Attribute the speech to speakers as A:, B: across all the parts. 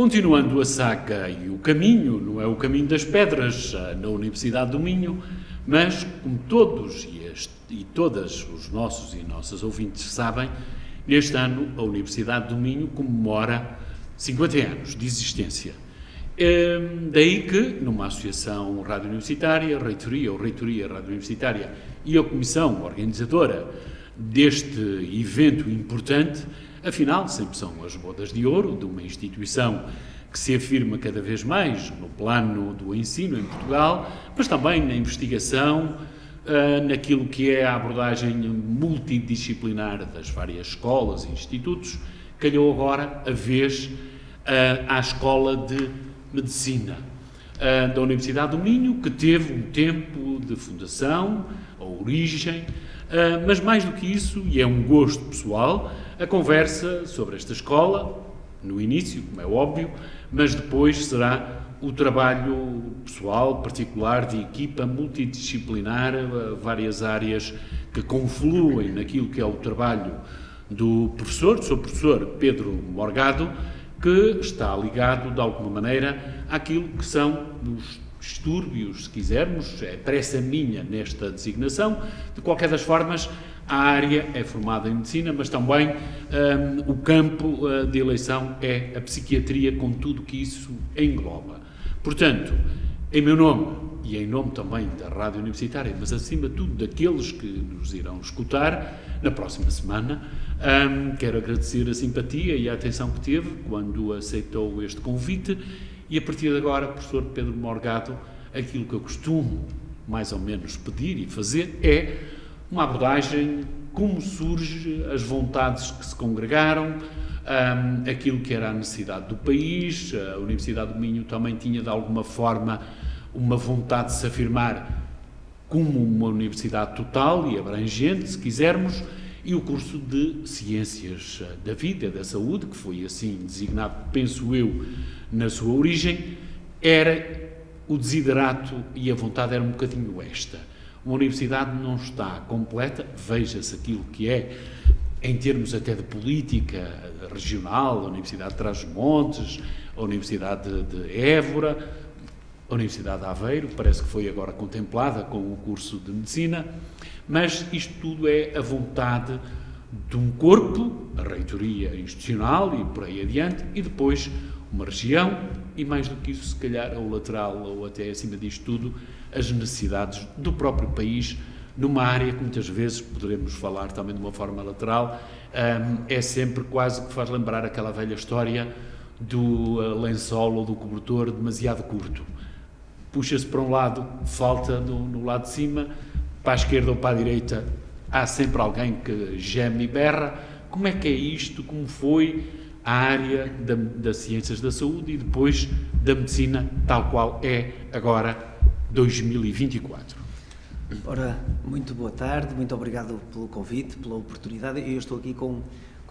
A: Continuando a saga e o caminho, não é o caminho das pedras na Universidade do Minho, mas como todos e todas os nossos e nossas ouvintes sabem, neste ano a Universidade do Minho comemora 50 anos de existência. Daí que, numa associação rádio universitária, reitoria ou reitoria rádio universitária e a comissão organizadora deste evento importante, afinal, sempre são as bodas de ouro de uma instituição que se afirma cada vez mais no plano do ensino em Portugal, mas também na investigação, naquilo que é a abordagem multidisciplinar das várias escolas e institutos. Calhou agora a vez à Escola de Medicina da Universidade do Minho, que teve um tempo de fundação, a origem, mas mais do que isso, e é um gosto pessoal, a conversa sobre esta escola, no início, como é óbvio, mas depois será o trabalho pessoal, particular, de equipa multidisciplinar, várias áreas que confluem naquilo que é o trabalho do seu professor Pedro Morgado, que está ligado, de alguma maneira, àquilo que são os distúrbios, se quisermos, é pressa minha nesta designação. De qualquer das formas, a área é formada em medicina, mas também o campo de eleição é a psiquiatria, com tudo que isso engloba. Portanto, em meu nome e em nome também da Rádio Universitária, mas acima de tudo daqueles que nos irão escutar na próxima semana, quero agradecer a simpatia e a atenção que teve quando aceitou este convite e, a partir de agora, professor Pedro Morgado, aquilo que eu costumo mais ou menos pedir e fazer é uma abordagem, como surge, as vontades que se congregaram, aquilo que era a necessidade do país. A Universidade do Minho também tinha, de alguma forma, uma vontade de se afirmar como uma universidade total e abrangente, se quisermos, e o curso de Ciências da Vida e da Saúde, que foi assim designado, penso eu, na sua origem, era o desiderato e a vontade era um bocadinho esta. Uma universidade não está completa, veja-se aquilo que é, em termos até de política regional, a Universidade de Trás-os-Montes, a Universidade de Évora, a Universidade de Aveiro, parece que foi agora contemplada com o curso de Medicina, mas isto tudo é a vontade de um corpo, a reitoria institucional e por aí adiante, e depois uma região e, mais do que isso, se calhar, ao lateral ou até acima disto tudo, as necessidades do próprio país, numa área que muitas vezes poderemos falar também de uma forma lateral, é sempre quase que faz lembrar aquela velha história do lençol ou do cobertor demasiado curto. Puxa-se para um lado, falta no lado de cima, para a esquerda ou para a direita há sempre alguém que geme e berra. Como é que é isto? Como foi a área das ciências da saúde e depois da medicina, tal qual é agora 2024?
B: Ora, muito boa tarde, muito obrigado pelo convite, pela oportunidade. Eu estou aqui com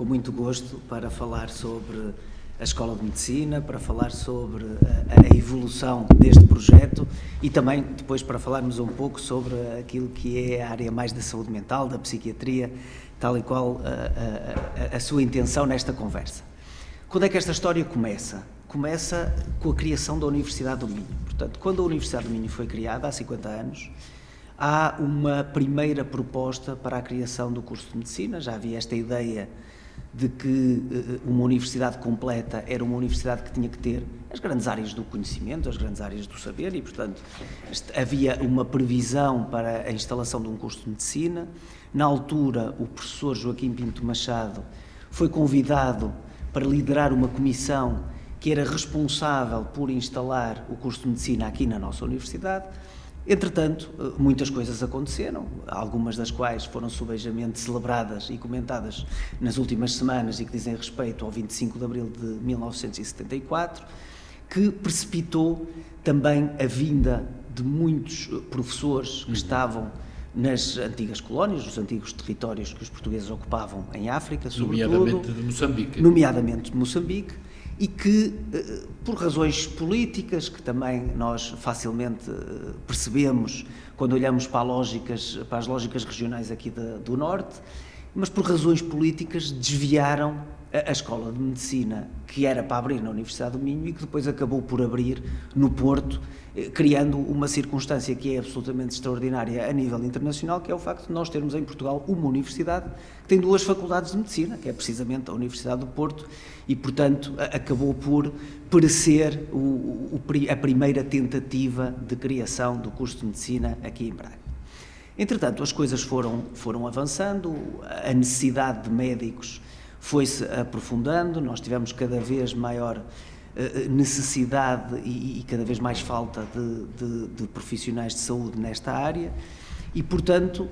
B: muito gosto para falar sobre a Escola de Medicina, para falar sobre a evolução deste projeto e também depois para falarmos um pouco sobre aquilo que é a área mais da saúde mental, da psiquiatria, tal e qual a sua intenção nesta conversa. Quando é que esta história começa? Começa com a criação da Universidade do Minho. Portanto, quando a Universidade do Minho foi criada, há 50 anos, há uma primeira proposta para a criação do curso de Medicina. Já havia esta ideia de que uma universidade completa era uma universidade que tinha que ter as grandes áreas do conhecimento, as grandes áreas do saber e, portanto, havia uma previsão para a instalação de um curso de Medicina. Na altura, o professor Joaquim Pinto Machado foi convidado para liderar uma comissão que era responsável por instalar o curso de Medicina aqui na nossa universidade. Entretanto, muitas coisas aconteceram, algumas das quais foram subejamente celebradas e comentadas nas últimas semanas e que dizem respeito ao 25 de abril de 1974, que precipitou também a vinda de muitos professores que estavam nas antigas colónias, nos antigos territórios que os portugueses ocupavam em África, sobretudo, nomeadamente de Moçambique, e que, por razões políticas, que também nós facilmente percebemos quando olhamos para as lógicas regionais aqui do Norte, mas por razões políticas desviaram a Escola de Medicina que era para abrir na Universidade do Minho e que depois acabou por abrir no Porto, criando uma circunstância que é absolutamente extraordinária a nível internacional, que é o facto de nós termos em Portugal uma universidade que tem 2 faculdades de Medicina, que é precisamente a Universidade do Porto, e, portanto, acabou por ser a primeira tentativa de criação do curso de Medicina aqui em Braga. Entretanto, as coisas foram avançando, a necessidade de médicos foi-se aprofundando, nós tivemos cada vez maior necessidade e cada vez mais falta de profissionais de saúde nesta área e, portanto,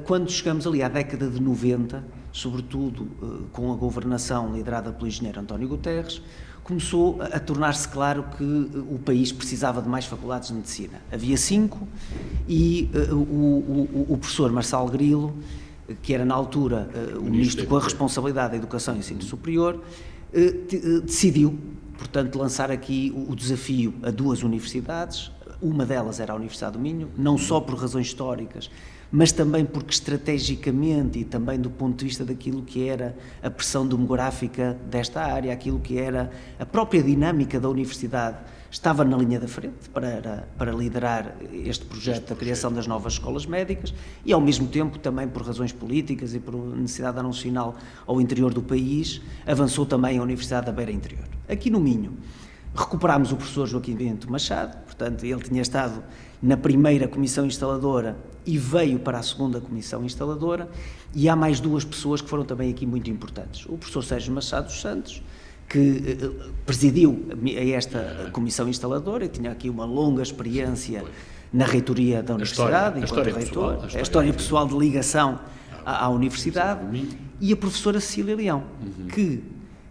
B: quando chegamos ali à década de 90, sobretudo com a governação liderada pelo engenheiro António Guterres, começou a tornar-se claro que o país precisava de mais faculdades de medicina. Havia 5 e o professor Marçal Grilo, que era na altura o ministro com a responsabilidade da Educação e Ensino Superior, decidiu, portanto, lançar aqui o desafio a 2 universidades. Uma delas era a Universidade do Minho, não só por razões históricas, mas também porque estrategicamente e também do ponto de vista daquilo que era a pressão demográfica desta área, aquilo que era a própria dinâmica da universidade, estava na linha da frente para liderar este projeto da criação das novas escolas médicas e, ao mesmo tempo, também por razões políticas e por necessidade nacional ao interior do país, avançou também a Universidade da Beira Interior. Aqui no Minho, recuperámos o professor Joaquim Bento Machado, portanto, ele tinha estado na primeira comissão instaladora e veio para a segunda comissão instaladora, e há mais 2 pessoas que foram também aqui muito importantes. O professor Sérgio Machado dos Santos, que presidiu a esta comissão instaladora e tinha aqui uma longa experiência na reitoria da Universidade, enquanto reitor, a história pessoal de ligação à Universidade, e a professora Cecília Leão, que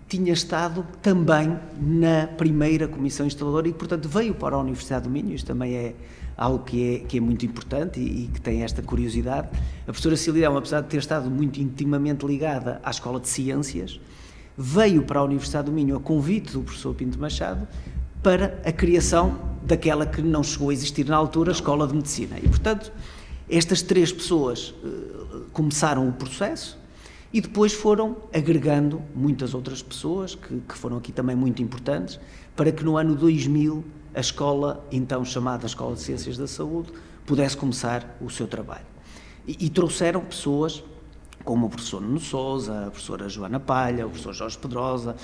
B: tinha estado também na primeira comissão instaladora e, portanto, veio para a Universidade do Minho. Isto também é algo que é muito importante e que tem esta curiosidade. A professora Cecília Leão, apesar de ter estado muito intimamente ligada à Escola de Ciências, veio para a Universidade do Minho a convite do professor Pinto Machado para a criação daquela que não chegou a existir na altura, a Escola de Medicina. E, portanto, estas 3 pessoas começaram o processo e depois foram agregando muitas outras pessoas que foram aqui também muito importantes para que no ano 2000 a escola, então chamada Escola de Ciências da Saúde, pudesse começar o seu trabalho. E trouxeram pessoas como o professor Nuno Sousa, a professora Joana Palha, o professor Jorge Pedrosa,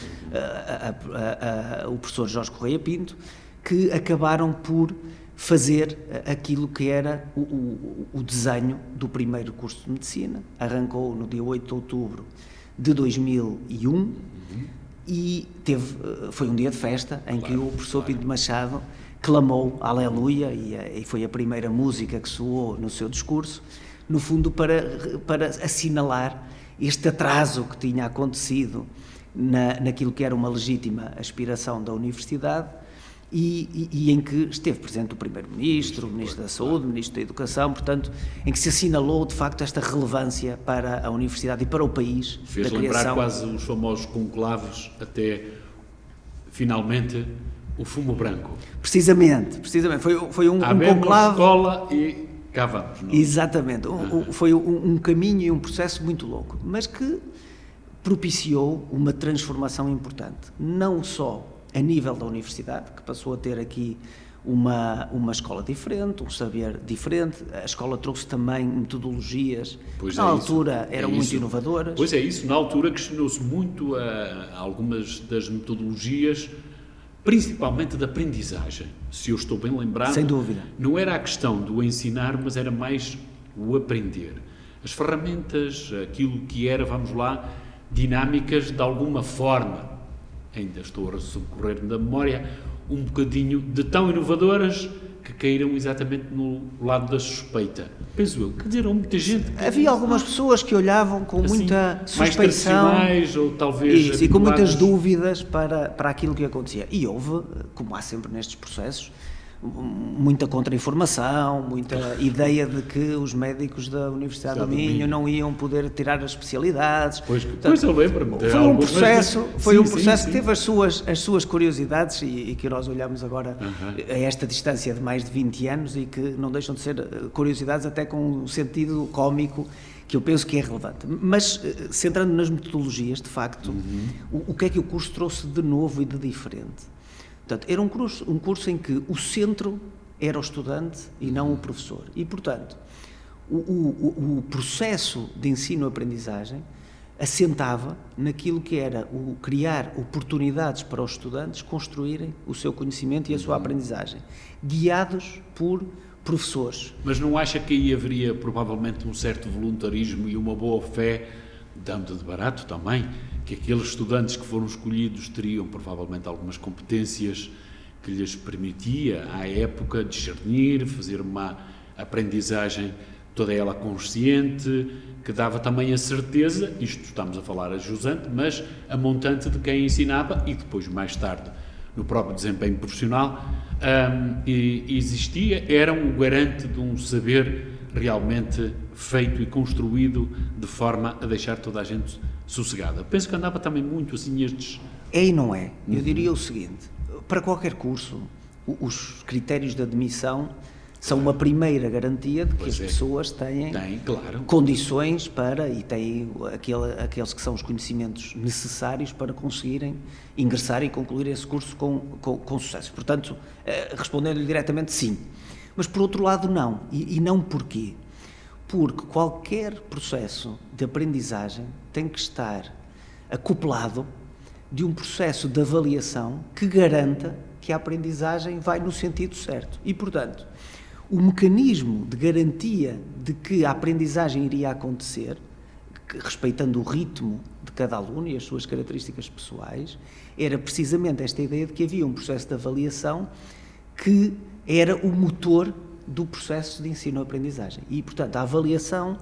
B: o professor Jorge Correia Pinto, que acabaram por fazer aquilo que era o desenho do primeiro curso de Medicina. Arrancou no dia 8 de outubro de 2001 e foi um dia de festa em que o professor Pinto Machado clamou Aleluia e foi a primeira música que soou no seu discurso, no fundo para assinalar este atraso que tinha acontecido naquilo que era uma legítima aspiração da universidade e em que esteve presente o Primeiro-Ministro, o Ministro da Saúde, o Ministro da Educação, portanto, em que se assinalou de facto esta relevância para a universidade e para o país.
A: Fez lembrar quase os famosos conclaves até, finalmente, o fumo branco.
B: Precisamente, foi um conclave...
A: escola e cá vamos. Não?
B: Exatamente, foi um caminho e um processo muito longo, mas que propiciou uma transformação importante, não só a nível da universidade, que passou a ter aqui uma escola diferente, um saber diferente. A escola trouxe também metodologias que na altura eram muito inovadoras.
A: Pois é isso, na altura questionou-se muito algumas das metodologias, principalmente da aprendizagem, se eu estou bem lembrado.
B: Sem dúvida.
A: Não era a questão do ensinar, mas era mais o aprender. As ferramentas, aquilo que era, vamos lá, dinâmicas de alguma forma, ainda estou a socorrer da memória, um bocadinho de tão inovadoras que caíram exatamente no lado da suspeita. Penso eu, quer dizer, muita gente...
B: Havia algumas pessoas que olhavam com
A: assim,
B: muita suspeição...
A: mais tradicionais ou talvez...
B: Isso, e com muitas dúvidas para aquilo que acontecia. E houve, como há sempre nestes processos, muita contra-informação, muita ideia de que os médicos da Universidade do Minho não iam poder tirar as especialidades.
A: Pois eu lembro-me.
B: Foi um processo que teve as suas curiosidades e que nós olhamos agora a esta distância de mais de 20 anos e que não deixam de ser curiosidades até com um sentido cómico que eu penso que é relevante. Mas, centrando nas metodologias, de facto, o que é que o curso trouxe de novo e de diferente? Portanto, era um curso em que o centro era o estudante e não o professor. E, portanto, o processo de ensino-aprendizagem assentava naquilo que era o criar oportunidades para os estudantes construírem o seu conhecimento e a sua aprendizagem, guiados por professores.
A: Mas não acha que aí haveria provavelmente um certo voluntarismo e uma boa fé, dando de barato também, que aqueles estudantes que foram escolhidos teriam provavelmente algumas competências que lhes permitia, à época, discernir, fazer uma aprendizagem toda ela consciente, que dava também a certeza, isto estamos a falar a jusante, mas a montante de quem ensinava e depois, mais tarde, no próprio desempenho profissional, existia, era um garante de um saber realmente feito e construído de forma a deixar toda a gente sossegada. Penso que andava também muito assim estes...
B: É e não é. Eu diria o seguinte, para qualquer curso, os critérios de admissão são uma primeira garantia de que as pessoas têm condições para, e têm aqueles que são os conhecimentos necessários para conseguirem ingressar e concluir esse curso com sucesso. Portanto, respondendo-lhe diretamente, sim. Mas, por outro lado, não. E não porquê? Porque qualquer processo de aprendizagem tem que estar acoplado de um processo de avaliação que garanta que a aprendizagem vai no sentido certo. E, portanto, o mecanismo de garantia de que a aprendizagem iria acontecer, respeitando o ritmo de cada aluno e as suas características pessoais, era precisamente esta ideia de que havia um processo de avaliação que era o motor do processo de ensino-aprendizagem. E, portanto, a avaliação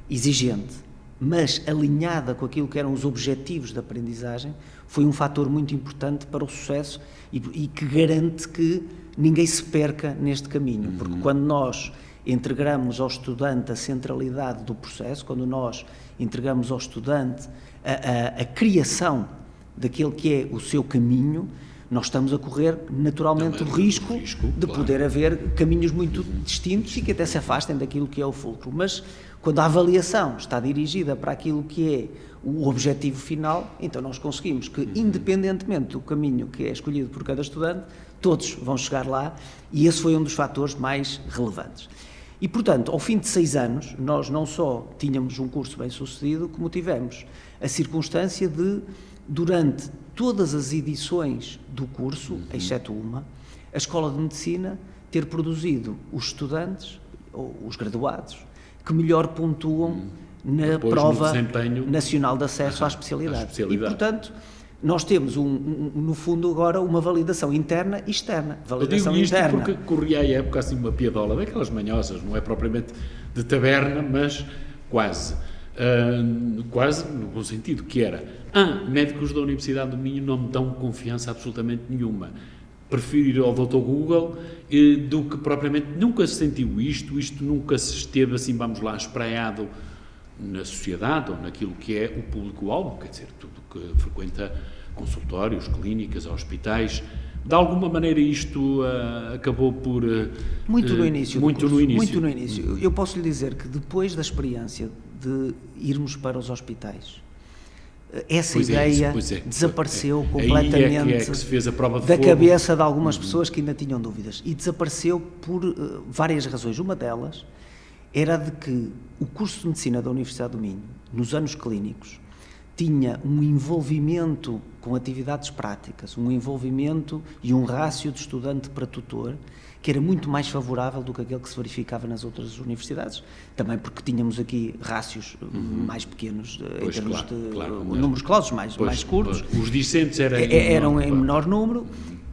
B: exigente, mas alinhada com aquilo que eram os objetivos da aprendizagem, foi um fator muito importante para o sucesso e que garante que ninguém se perca neste caminho, porque quando nós entregamos ao estudante a centralidade do processo, quando nós entregamos ao estudante a criação daquele que é o seu caminho, nós estamos a correr naturalmente o risco de poder haver caminhos muito distintos e que até se afastem daquilo que é o fulcro. Mas quando a avaliação está dirigida para aquilo que é o objetivo final, então nós conseguimos que, independentemente do caminho que é escolhido por cada estudante, todos vão chegar lá, e esse foi um dos fatores mais relevantes. E, portanto, ao fim de 6 anos, nós não só tínhamos um curso bem sucedido, como tivemos a circunstância de, durante todas as edições do curso, exceto uma, a Escola de Medicina ter produzido os estudantes, ou os graduados, que melhor pontuam na prova nacional de acesso à especialidade. E, portanto, nós temos, no fundo, agora uma validação interna e externa. Validação
A: eu digo isto
B: interna
A: porque corria à época assim uma piadola, daquelas manhosas, não é propriamente de taberna, mas quase. Quase no bom sentido, que era médicos da Universidade do Minho não me dão confiança absolutamente nenhuma. Prefiro ir ao Dr. Google do que propriamente, nunca se sentiu isto nunca se esteve assim, vamos lá, espraiado na sociedade ou naquilo que é o público-alvo, quer dizer, tudo que frequenta consultórios, clínicas, hospitais. De alguma maneira isto acabou por...
B: Muito no início.
A: Muito no
B: início. Eu posso lhe dizer que depois da experiência de irmos para os hospitais, essa ideia desapareceu completamente
A: é que se fez a prova de
B: da
A: fogo.
B: Cabeça de algumas pessoas que ainda tinham dúvidas. E desapareceu por várias razões. Uma delas era de que o curso de Medicina da Universidade do Minho, nos anos clínicos, tinha um envolvimento com atividades práticas, um envolvimento e um rácio de estudante para tutor, que era muito mais favorável do que aquele que se verificava nas outras universidades, também porque tínhamos aqui rácios mais pequenos, em termos de números clausos mais curtos.
A: Os discentes
B: eram em menor número,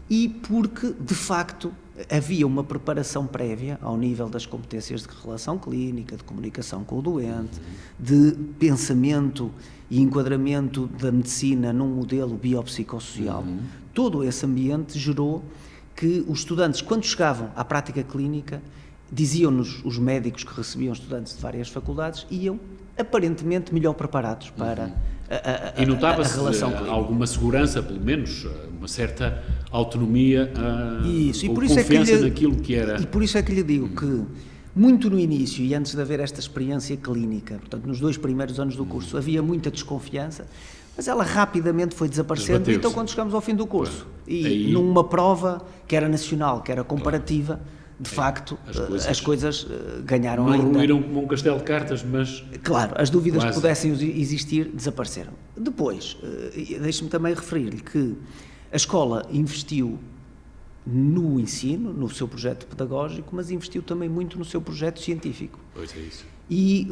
B: e porque, de facto, havia uma preparação prévia ao nível das competências de relação clínica, de comunicação com o doente, de pensamento e enquadramento da medicina num modelo biopsicossocial. Todo esse ambiente gerou que os estudantes, quando chegavam à prática clínica, diziam-nos os médicos que recebiam estudantes de várias faculdades, iam aparentemente melhor preparados para
A: e notava-se
B: relação clínica.
A: Alguma segurança, pelo menos, uma certa autonomia,
B: isso. E
A: ou
B: por
A: confiança naquilo que era...
B: E por isso é que lhe digo que muito no início e antes de haver esta experiência clínica, portanto, nos 2 primeiros anos do curso, havia muita desconfiança, mas ela rapidamente foi desaparecendo. Então, quando chegamos ao fim do curso, e numa prova que era nacional, que era comparativa, de facto, as coisas ganharam
A: não
B: ainda.
A: Não ruíram como um castelo de cartas, mas...
B: Claro, as dúvidas que pudessem existir desapareceram. Depois, deixe-me também referir-lhe que a escola investiu no ensino, no seu projeto pedagógico, mas investiu também muito no seu projeto científico.
A: Pois é isso.
B: E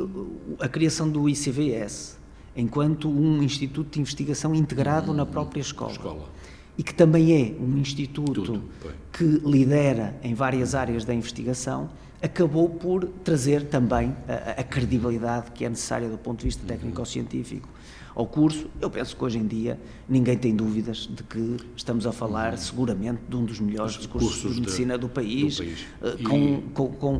B: a criação do ICVS, enquanto um instituto de investigação integrado na própria escola. E que também é um instituto que lidera em várias áreas da investigação, acabou por trazer também a credibilidade que é necessária do ponto de vista técnico-científico ao curso. Eu penso que hoje em dia ninguém tem dúvidas de que estamos a falar seguramente de um dos melhores cursos de medicina do país.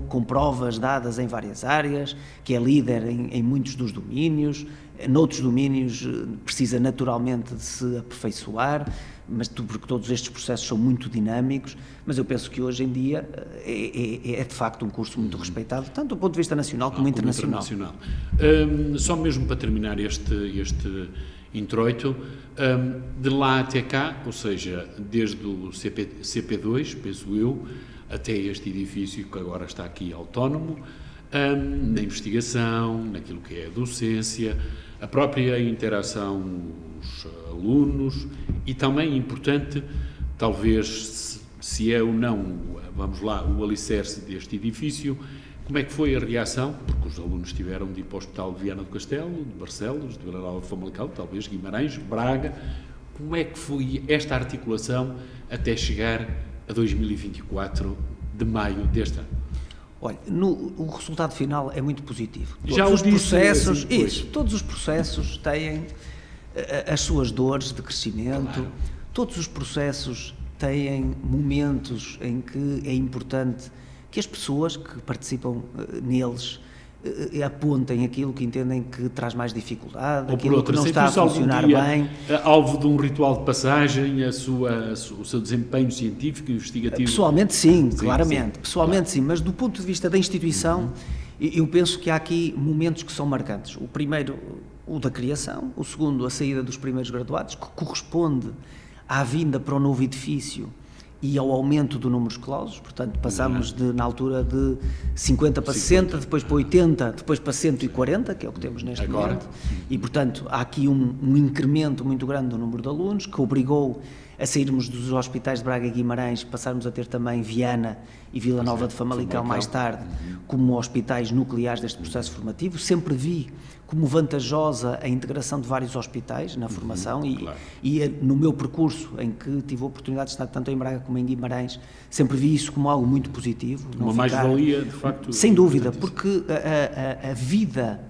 B: Com provas dadas em várias áreas, que é líder em muitos dos domínios. Noutros domínios precisa naturalmente de se aperfeiçoar, mas porque todos estes processos são muito dinâmicos, mas eu penso que hoje em dia é de facto um curso muito respeitado, tanto do ponto de vista nacional como internacional.
A: Só mesmo para terminar este introito, de lá até cá, ou seja, desde o CP2, penso eu, até este edifício que agora está aqui autónomo, na investigação, naquilo que é a docência, a própria interação com os alunos e também importante, talvez, se é ou não, vamos lá, o alicerce deste edifício, como é que foi a reação, porque os alunos tiveram de ir para o Hospital de Viana do Castelo, de Barcelos, de Vila Nova de Famalicão, talvez Guimarães, Braga, como é que foi esta articulação até chegar a 2024 de maio deste ano?
B: Olha, o resultado final é muito positivo. Todos os processos têm as suas dores de crescimento, claro. Todos os processos têm momentos em que é importante que as pessoas que participam neles apontem aquilo que entendem que traz mais dificuldade, aquilo que não está a funcionar bem.
A: Alvo de um ritual de passagem, o seu desempenho científico e investigativo?
B: Pessoalmente sim, claramente. Pessoalmente sim, mas do ponto de vista da instituição, eu penso que há aqui momentos que são marcantes. O primeiro, o da criação, o segundo, a saída dos primeiros graduados, que corresponde à vinda para o novo edifício e ao aumento do número de clausos, portanto passámos na altura de 50 para 60, depois para 80, depois para 140, que é o que temos neste momento, e portanto há aqui um incremento muito grande do número de alunos, que obrigou a sairmos dos hospitais de Braga e Guimarães, passarmos a ter também Viana e Vila Nova de Famalicão mais tarde, como hospitais nucleares deste processo formativo. Sempre vi como vantajosa a integração de vários hospitais na formação e no meu percurso, em que tive a oportunidade de estar tanto em Braga como em Guimarães, sempre vi isso como algo muito positivo.
A: Uma mais-valia, de facto.
B: Sem dúvida, porque a vida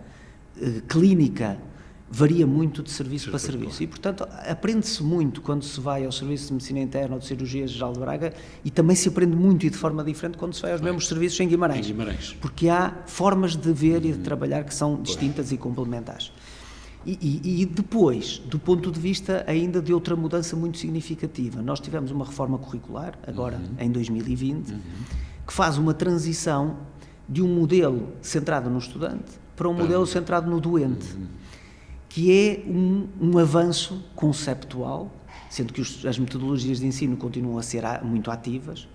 B: clínica varia muito de serviço para serviço e, portanto, aprende-se muito quando se vai ao Serviço de Medicina Interna ou de Cirurgia Geral de Braga e também se aprende muito e de forma diferente quando se vai aos mesmos serviços em Guimarães. Porque há formas de ver e de trabalhar que são distintas e complementares. E depois, do ponto de vista ainda de outra mudança muito significativa, nós tivemos uma reforma curricular, agora em 2020, que faz uma transição de um modelo centrado no estudante para um modelo centrado no doente. Que é um avanço conceptual, sendo que as metodologias de ensino continuam a ser muito ativas,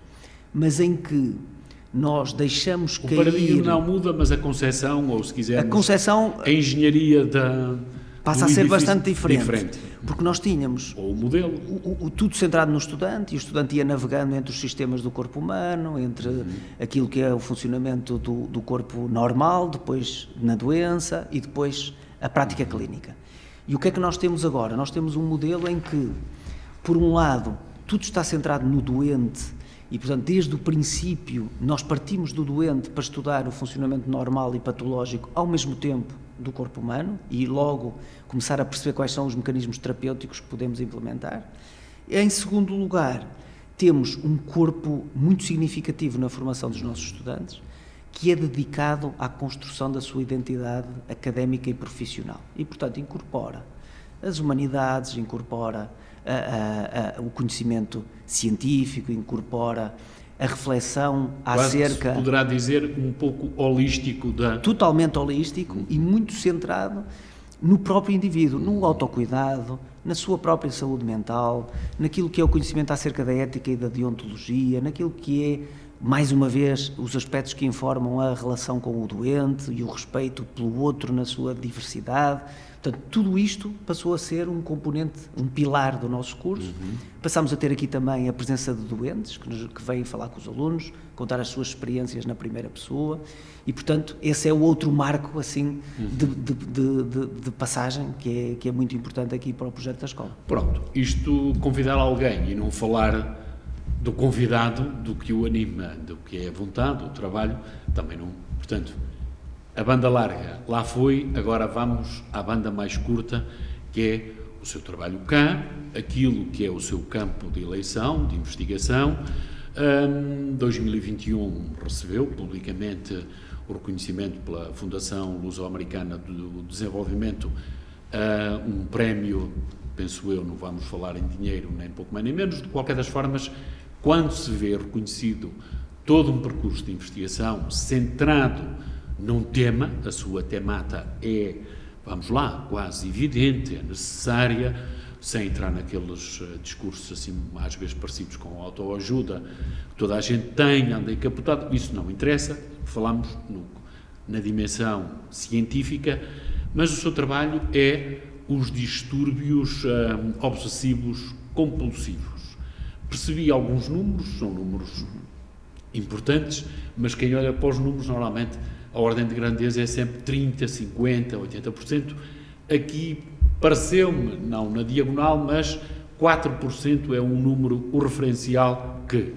B: mas em que nós deixamos cair...
A: O paradigma não muda, mas a concepção, ou se quisermos, a engenharia
B: passa a ser bastante diferente. Porque nós tínhamos
A: ou o modelo.
B: Tudo centrado no estudante, e o estudante ia navegando entre os sistemas do corpo humano, entre aquilo que é o funcionamento do corpo normal, depois na doença e depois a prática clínica. E o que é que nós temos agora? Nós temos um modelo em que, por um lado, tudo está centrado no doente e, portanto, desde o princípio, nós partimos do doente para estudar o funcionamento normal e patológico ao mesmo tempo do corpo humano e logo começar a perceber quais são os mecanismos terapêuticos que podemos implementar. Em segundo lugar, temos um corpo muito significativo na formação dos nossos estudantes, que é dedicado à construção da sua identidade académica e profissional. E, portanto, incorpora as humanidades, incorpora o conhecimento científico, incorpora a reflexão
A: Quase
B: acerca...
A: se poderá dizer um pouco holístico da...
B: Totalmente holístico e muito centrado no próprio indivíduo, no autocuidado, na sua própria saúde mental, naquilo que é o conhecimento acerca da ética e da deontologia, naquilo que é, mais uma vez, os aspectos que informam a relação com o doente e o respeito pelo outro na sua diversidade. Portanto, tudo isto passou a ser um componente, um pilar do nosso curso. Passámos a ter aqui também a presença de doentes, que vêm falar com os alunos, contar as suas experiências na primeira pessoa, e, portanto, esse é o outro marco, assim, de passagem, que é muito importante aqui para o projeto da escola.
A: Pronto, isto convidar alguém e não falar do convidado, do que o anima, do que é a vontade, o trabalho, também não, portanto... A banda larga lá foi, agora vamos à banda mais curta, que é o seu trabalho cá, aquilo que é o seu campo de eleição, de investigação. 2021 recebeu publicamente o reconhecimento pela Fundação Luso-Americana do Desenvolvimento, um prémio, penso eu, não vamos falar em dinheiro, nem pouco mais nem menos, de qualquer das formas, quando se vê reconhecido todo um percurso de investigação centrado num tema, a sua temata é, vamos lá, quase evidente, é necessária, sem entrar naqueles discursos assim, às vezes parecidos com autoajuda, que toda a gente tem, anda encapotado, isso não interessa, falamos na dimensão científica, mas o seu trabalho é os distúrbios obsessivos compulsivos. Percebi alguns números, são números importantes, mas quem olha para os números normalmente a ordem de grandeza é sempre 30%, 50%, 80%. Aqui pareceu-me, não na diagonal, mas 4% é um número, o referencial que...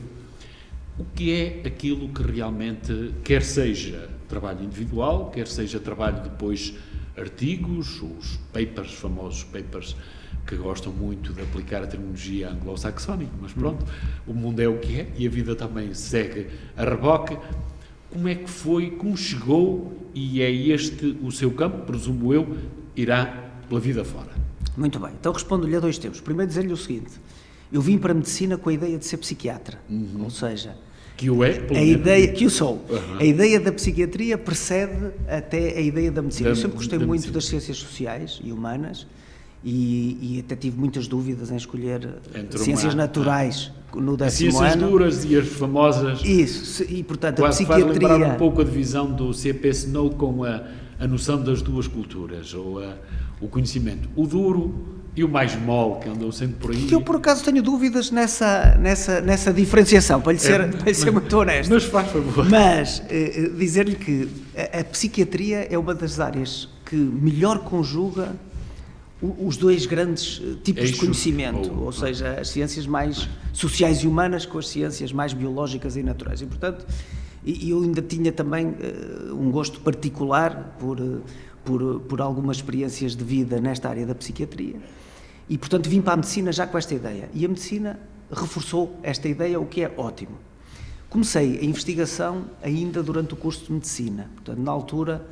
A: O que é aquilo que realmente, quer seja trabalho individual, quer seja trabalho depois artigos, os papers, famosos papers, que gostam muito de aplicar a terminologia anglo-saxónica, mas pronto, o mundo é o que é e a vida também segue a reboque. Como é que foi, como chegou, e é este o seu campo, presumo eu, irá pela vida fora?
B: Muito bem, então respondo-lhe a dois tempos. Primeiro dizer-lhe o seguinte, eu vim para a medicina com a ideia de ser psiquiatra, ou seja...
A: Que o é, pelo
B: a
A: menos.
B: ideia que eu sou. A ideia da psiquiatria precede até a ideia da medicina. Eu sempre gostei muito das ciências sociais e humanas e até tive muitas dúvidas em escolher ciências naturais no 10º ano. As
A: ciências duras e as famosas...
B: Isso, e portanto
A: quase
B: a psiquiatria...
A: faz lembrar um pouco a divisão do C.P. Snow com a noção das duas culturas, ou o conhecimento, o duro e o mais mole, que andam sempre por aí.
B: Que eu, por acaso, tenho dúvidas nessa diferenciação, para lhe ser muito honesto.
A: Mas faz favor.
B: Mas dizer-lhe que a psiquiatria é uma das áreas que melhor conjuga os dois grandes tipos de conhecimento, ou seja, as ciências mais sociais e humanas com as ciências mais biológicas e naturais. E, portanto, eu ainda tinha também um gosto particular por algumas experiências de vida nesta área da psiquiatria. E, portanto, vim para a medicina já com esta ideia. E a medicina reforçou esta ideia, o que é ótimo. Comecei a investigação ainda durante o curso de medicina. Portanto, na altura,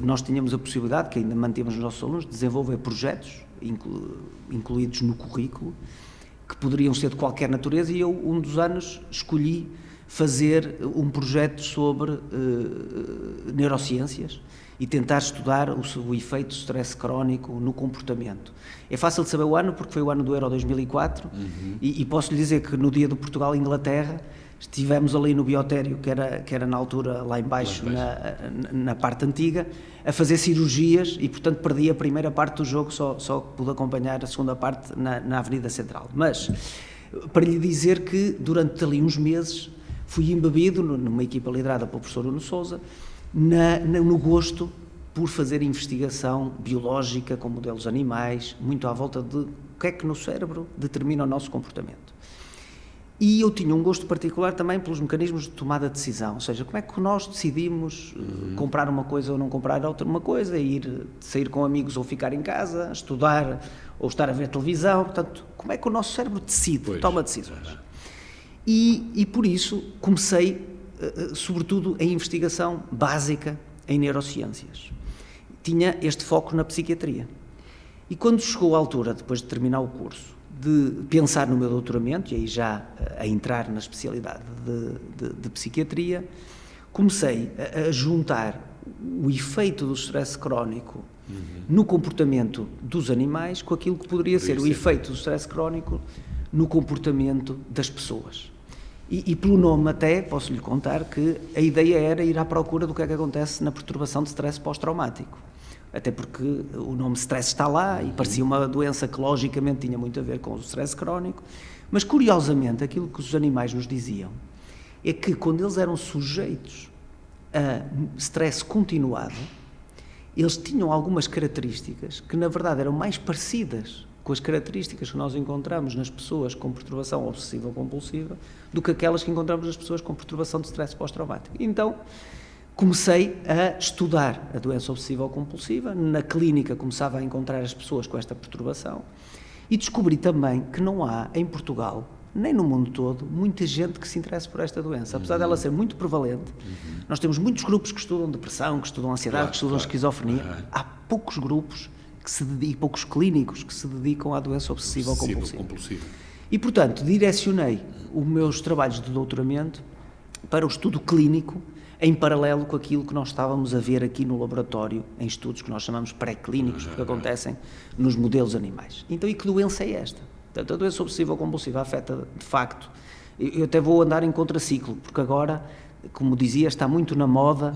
B: nós tínhamos a possibilidade, que ainda mantemos os nossos alunos, de desenvolver projetos incluídos no currículo, que poderiam ser de qualquer natureza, e eu, um dos anos, escolhi fazer um projeto sobre neurociências e tentar estudar o efeito do stress crónico no comportamento. É fácil de saber o ano, porque foi o ano do Euro 2004, e posso lhe dizer que no dia do Portugal-Inglaterra estivemos ali no biotério, que era na altura lá em baixo, na parte antiga, a fazer cirurgias e, portanto, perdi a primeira parte do jogo, só pude acompanhar a segunda parte na Avenida Central. Mas, para lhe dizer que durante ali uns meses fui embebido numa equipa liderada pelo professor Nuno Sousa, no gosto por fazer investigação biológica com modelos animais, muito à volta de o que é que no cérebro determina o nosso comportamento. E eu tinha um gosto particular também pelos mecanismos de tomada de decisão, ou seja, como é que nós decidimos comprar uma coisa ou não comprar outra uma coisa, sair com amigos ou ficar em casa, estudar ou estar a ver televisão, portanto, como é que o nosso cérebro decide, toma decisões. E por isso comecei, sobretudo, a investigação básica em neurociências. Tinha este foco na psiquiatria. E quando chegou a altura, depois de terminar o curso, de pensar no meu doutoramento, e aí já a entrar na especialidade de psiquiatria, comecei a juntar o efeito do stress crónico no comportamento dos animais com aquilo que poderia ser o efeito do stress crónico no comportamento das pessoas. E pelo nome até, posso-lhe contar que a ideia era ir à procura do que é que acontece na perturbação de stress pós-traumático. Até porque o nome stress está lá e parecia uma doença que logicamente tinha muito a ver com o stress crónico, mas curiosamente aquilo que os animais nos diziam é que quando eles eram sujeitos a stress continuado, eles tinham algumas características que na verdade eram mais parecidas com as características que nós encontramos nas pessoas com perturbação obsessiva ou compulsiva do que aquelas que encontramos nas pessoas com perturbação de stress pós-traumático. Então, comecei a estudar a doença obsessiva ou compulsiva, na clínica começava a encontrar as pessoas com esta perturbação e descobri também que não há em Portugal, nem no mundo todo, muita gente que se interesse por esta doença, apesar dela ser muito prevalente. Nós temos muitos grupos que estudam depressão, que estudam ansiedade, que estudam esquizofrenia, há poucos grupos e poucos clínicos que se dedicam à doença obsessiva ou compulsiva. E, portanto, direcionei os meus trabalhos de doutoramento para o estudo clínico, em paralelo com aquilo que nós estávamos a ver aqui no laboratório, em estudos que nós chamamos pré-clínicos, que acontecem nos modelos animais. Então, e que doença é esta? Portanto, a doença obsessiva ou compulsiva afeta, de facto, eu até vou andar em contraciclo, porque agora, como dizia, está muito na moda,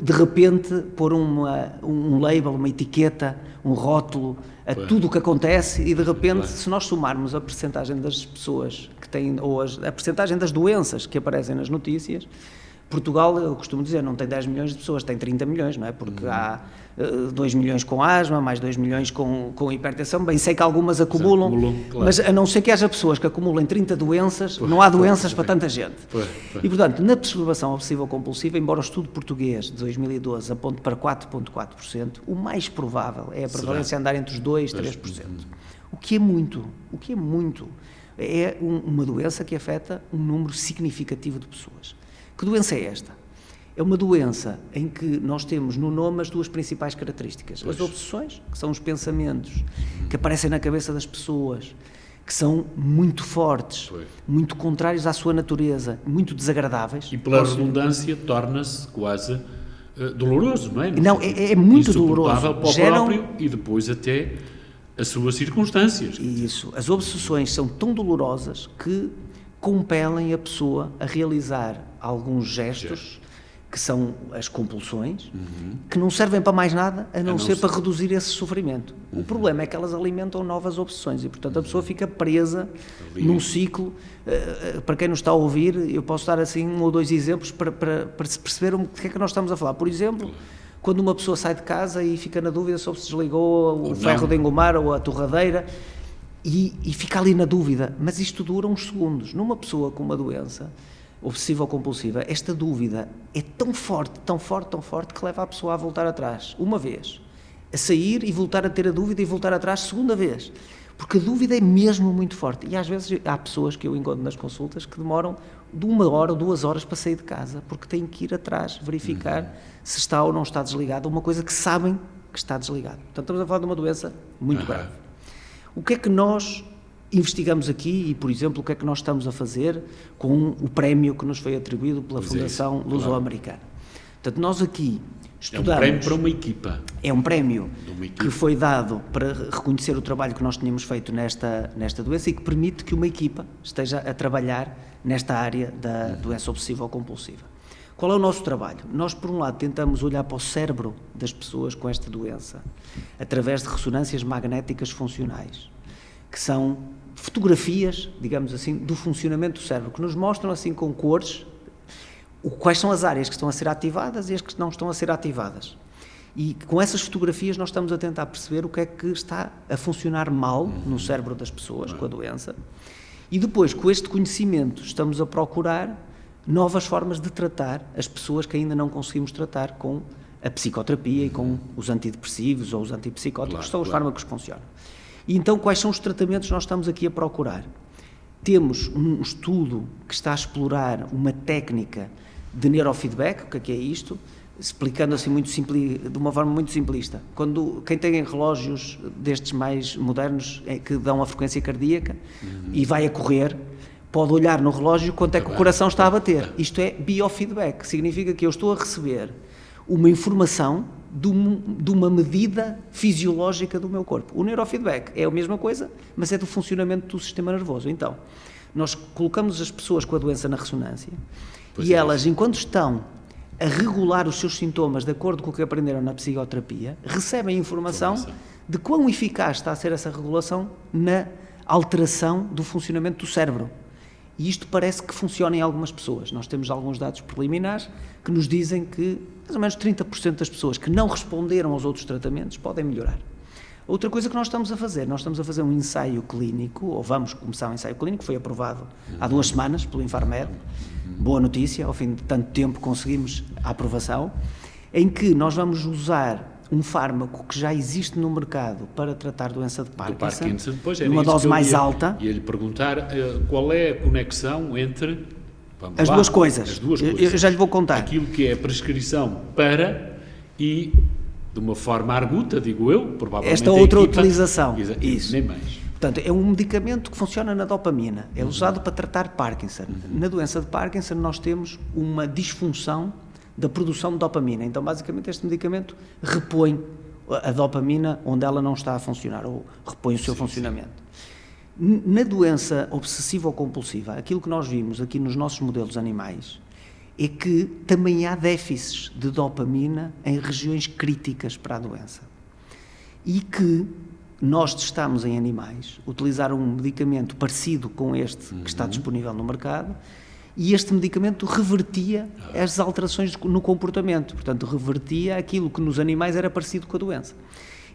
B: de repente, pôr um label, uma etiqueta, um rótulo, a tudo o que acontece e, de repente, se nós somarmos a percentagem das pessoas que têm, ou a percentagem das doenças que aparecem nas notícias, Portugal, eu costumo dizer, não tem 10 milhões de pessoas, tem 30 milhões, não é? Porque há 2 milhões com asma, mais 2 milhões com hipertensão, bem, sei que algumas acumulam, claro. Mas a não ser que haja pessoas que acumulem 30 doenças, não há doenças para tanta gente. E, portanto, na perturbação obsessiva ou compulsiva, embora o estudo português de 2012 aponte para 4,4%, o mais provável é a prevalência andar entre os 2% e 3%. O que é muito. É uma doença que afeta um número significativo de pessoas. Que doença é esta? É uma doença em que nós temos no nome as duas principais características. As obsessões, que são os pensamentos que aparecem na cabeça das pessoas, que são muito fortes, muito contrários à sua natureza, muito desagradáveis.
A: E pela redundância torna-se quase doloroso, não é?
B: Não, é muito doloroso.
A: Para o próprio e depois até as suas circunstâncias.
B: Isso. As obsessões são tão dolorosas que compelem a pessoa a realizar alguns gestos que são as compulsões, que não servem para mais nada a não ser para reduzir esse sofrimento. O problema é que elas alimentam novas obsessões e, portanto, a pessoa fica presa num ciclo. Para quem nos está a ouvir, eu posso dar assim 1 ou 2 exemplos para se perceber o que é que nós estamos a falar. Por exemplo, quando uma pessoa sai de casa e fica na dúvida sobre se desligou o ferro de engomar ou a torradeira, e fica ali na dúvida, mas isto dura uns segundos. Numa pessoa com uma doença obsessiva ou compulsiva, esta dúvida é tão forte, que leva a pessoa a voltar atrás, uma vez, a sair e voltar a ter a dúvida e voltar atrás segunda vez, porque a dúvida é mesmo muito forte. E às vezes há pessoas que eu encontro nas consultas que demoram de 1 hora ou 2 horas para sair de casa, porque têm que ir atrás, verificar se está ou não está desligado, uma coisa que sabem que está desligado. Portanto, estamos a falar de uma doença muito grave. O que é que nós investigamos aqui e, por exemplo, o que é que nós estamos a fazer com o prémio que nos foi atribuído pela Fundação Luso-Americana? Portanto, nós aqui estudamos...
A: É um prémio para uma equipa.
B: É um prémio que foi dado para reconhecer o trabalho que nós tínhamos feito nesta doença e que permite que uma equipa esteja a trabalhar nesta área da doença obsessiva ou compulsiva. Qual é o nosso trabalho? Nós, por um lado, tentamos olhar para o cérebro das pessoas com esta doença através de ressonâncias magnéticas funcionais, que são fotografias, digamos assim, do funcionamento do cérebro, que nos mostram, assim, com cores, quais são as áreas que estão a ser ativadas e as que não estão a ser ativadas. E com essas fotografias nós estamos a tentar perceber o que é que está a funcionar mal no cérebro das pessoas com a doença. E depois, com este conhecimento, estamos a procurar novas formas de tratar as pessoas que ainda não conseguimos tratar com a psicoterapia e com os antidepressivos ou os antipsicóticos, que são os fármacos que funcionam. E então, quais são os tratamentos que nós estamos aqui a procurar? Temos um estudo que está a explorar uma técnica de neurofeedback, o que é isto? explicando assim de uma forma muito simplista. Quem tem relógios destes mais modernos que dão a frequência cardíaca e vai a correr, pode olhar no relógio quanto é que o coração está a bater. Isto é biofeedback, significa que eu estou a receber uma informação de uma medida fisiológica do meu corpo. O neurofeedback é a mesma coisa, mas é do funcionamento do sistema nervoso. Então, nós colocamos as pessoas com a doença na ressonância e elas, enquanto estão a regular os seus sintomas de acordo com o que aprenderam na psicoterapia, recebem informação de quão eficaz está a ser essa regulação na alteração do funcionamento do cérebro. E isto parece que funciona em algumas pessoas. Nós temos alguns dados preliminares que nos dizem que mais ou menos 30% das pessoas que não responderam aos outros tratamentos podem melhorar. Outra coisa que nós estamos a fazer um ensaio clínico, ou vamos começar um ensaio clínico, foi aprovado há 2 semanas pelo Infarmed, boa notícia, ao fim de tanto tempo conseguimos a aprovação, em que nós vamos usar um fármaco que já existe no mercado para tratar doença de Parkinson, numa dose mais alta.
A: E ele perguntar qual é a conexão entre
B: as duas coisas. Eu já lhe vou contar.
A: Aquilo que é a prescrição para e, de uma forma arguta, digo eu, provavelmente
B: esta outra utilização.
A: Isso. Nem mais.
B: Portanto, é um medicamento que funciona na dopamina, é usado para tratar Parkinson. Na doença de Parkinson nós temos uma disfunção da produção de dopamina. Então, basicamente, este medicamento repõe a dopamina onde ela não está a funcionar, ou repõe o seu funcionamento. Na doença obsessiva ou compulsiva, aquilo que nós vimos aqui nos nossos modelos animais é que também há déficits de dopamina em regiões críticas para a doença. E que nós testamos em animais, utilizar um medicamento parecido com este que está disponível no mercado, e este medicamento revertia as alterações no comportamento, portanto, revertia aquilo que nos animais era parecido com a doença.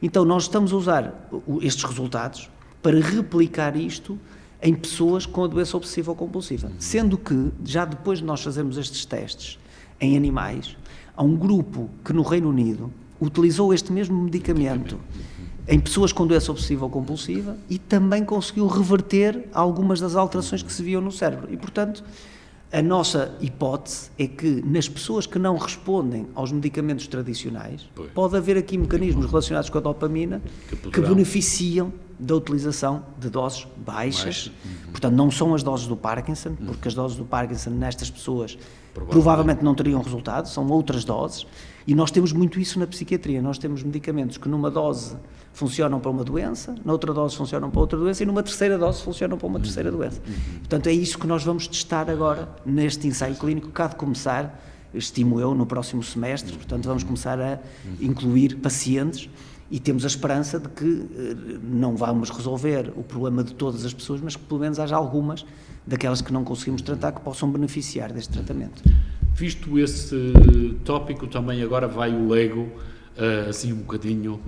B: Então, nós estamos a usar estes resultados para replicar isto em pessoas com a doença obsessiva ou compulsiva, sendo que, já depois de nós fazermos estes testes em animais, há um grupo que no Reino Unido utilizou este mesmo medicamento em pessoas com doença obsessiva ou compulsiva e também conseguiu reverter algumas das alterações que se viam no cérebro. E, portanto, a nossa hipótese é que nas pessoas que não respondem aos medicamentos tradicionais, pode haver aqui mecanismos relacionados com a dopamina que beneficiam da utilização de doses baixas. Portanto, não são as doses do Parkinson, porque as doses do Parkinson nestas pessoas provavelmente não teriam resultado, são outras doses, e nós temos muito isso na psiquiatria. Nós temos medicamentos que numa dose funcionam para uma doença, noutra dose funcionam para outra doença e numa terceira dose funcionam para uma terceira doença. Portanto, é isso que nós vamos testar agora neste ensaio clínico que há de começar, estimo eu, no próximo semestre. Portanto, vamos começar a incluir pacientes e temos a esperança de que não vamos resolver o problema de todas as pessoas, mas que pelo menos haja algumas daquelas que não conseguimos tratar que possam beneficiar deste tratamento.
A: Visto esse tópico, também agora vai o leigo, assim um bocadinho,